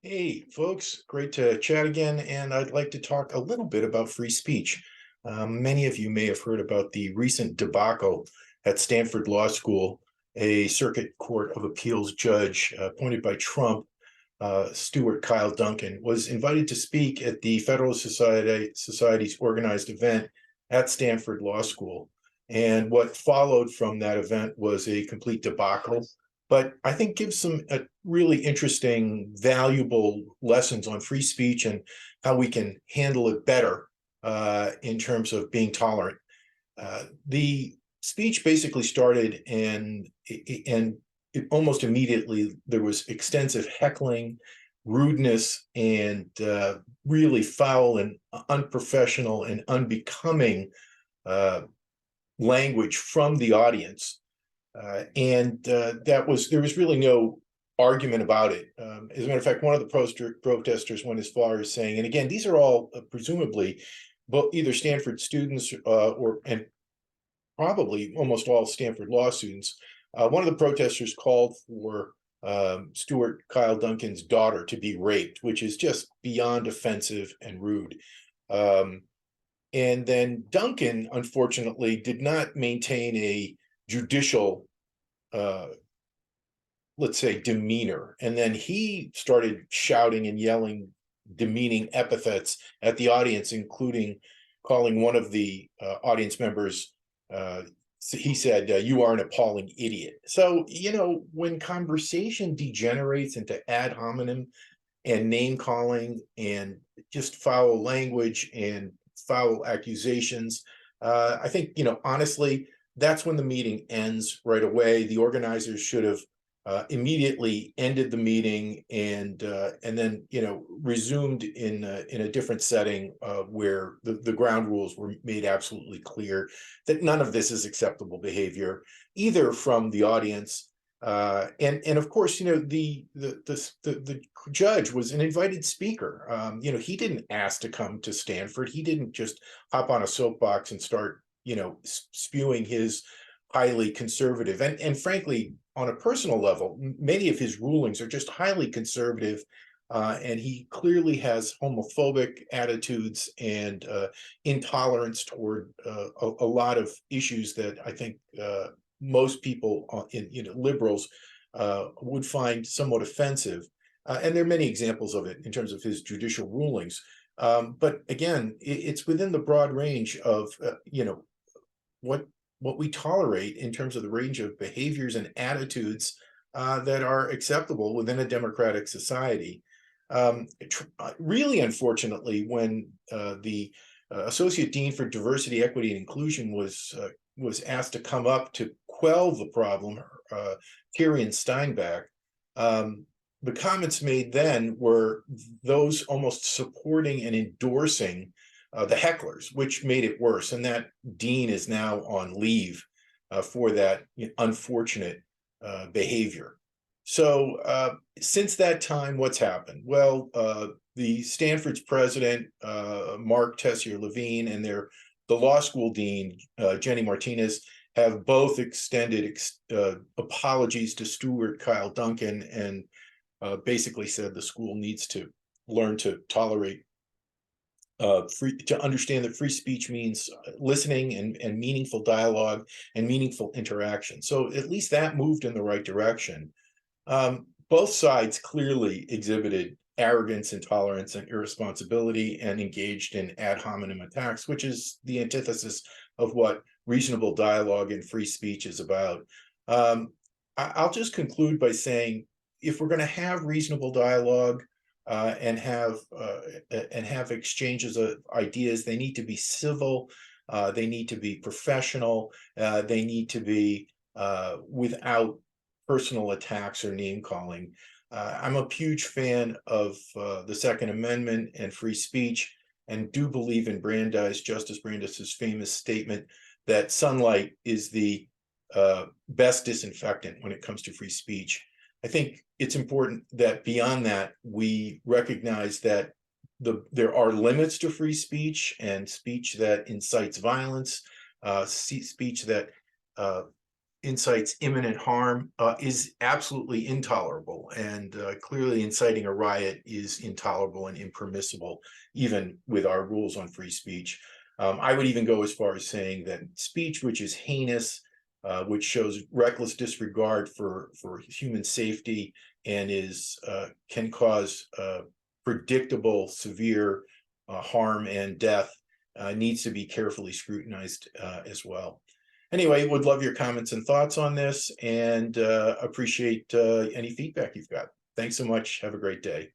Hey, folks, great to chat again. And I'd like to talk a little bit about free speech. Many of you may have heard about the recent debacle at Stanford Law School. A Circuit Court of Appeals judge appointed by Trump, Stuart Kyle Duncan, was invited to speak at the Federalist Society's organized event at Stanford Law School. And what followed from that event was a complete debacle, but I think gives some really interesting, valuable lessons on free speech and how we can handle it better in terms of being tolerant. The speech basically started, and almost immediately there was extensive heckling, rudeness, and really foul and unprofessional and unbecoming uh, language from the audience. And there was really no argument about it. As a matter of fact, one of the protesters went as far as saying, and again, these are all presumably both either Stanford students and probably almost all Stanford law students. One of the protesters called for Stuart Kyle Duncan's daughter to be raped, which is just beyond offensive and rude. Um, and then Duncan, unfortunately, did not maintain a judicial, uh, let's say, demeanor. And then he started shouting and yelling demeaning epithets at the audience, including calling one of the audience members. He said, "You are an appalling idiot." So, when conversation degenerates into ad hominem and name calling and just foul language and foul accusations, I think, honestly, that's when the meeting ends right away. The organizers should have immediately ended the meeting and then resumed in a different setting where the ground rules were made absolutely clear that none of this is acceptable behavior, either from the audience and of course, the judge was an invited speaker. He didn't ask to come to Stanford. He didn't just hop on a soapbox and start, spewing his highly conservative and frankly, on a personal level, many of his rulings are just highly conservative. And he clearly has homophobic attitudes and intolerance toward a lot of issues that I think most people, liberals, would find somewhat offensive. And there are many examples of it in terms of his judicial rulings. But again, it's within the broad range of, what we tolerate in terms of the range of behaviors and attitudes that are acceptable within a democratic society. Really, unfortunately, when the Associate Dean for Diversity, Equity, and Inclusion was asked to come up to quell the problem, Tyrion Steinbach, the comments made then were those almost supporting and endorsing the hecklers, which made it worse. And that dean is now on leave for that unfortunate behavior. So since that time, what's happened? Well, the Stanford's president, Mark Tessier Levine, and the law school dean, Jenny Martinez, have both extended apologies to Stuart Kyle Duncan and basically said the school needs to learn to tolerate to understand that free speech means listening and meaningful dialogue and meaningful interaction. So at least that moved in the right direction. Both sides clearly exhibited arrogance, intolerance, and irresponsibility and engaged in ad hominem attacks, which is the antithesis of what reasonable dialogue and free speech is about. I'll just conclude by saying, if we're going to have reasonable dialogue and have exchanges of ideas, they need to be civil, they need to be professional, they need to be without personal attacks or name calling. I'm a huge fan of the Second Amendment and free speech, and do believe in Justice Brandeis's famous statement that sunlight is the best disinfectant when it comes to free speech. I think it's important that beyond that, we recognize that there are limits to free speech, and speech that incites violence, speech that incites imminent harm is absolutely intolerable, and clearly inciting a riot is intolerable and impermissible, even with our rules on free speech. I would even go as far as saying that speech which is heinous, which shows reckless disregard for human safety and can cause predictable severe harm and death, needs to be carefully scrutinized as well. Anyway, would love your comments and thoughts on this, and appreciate any feedback you've got. Thanks so much. Have a great day.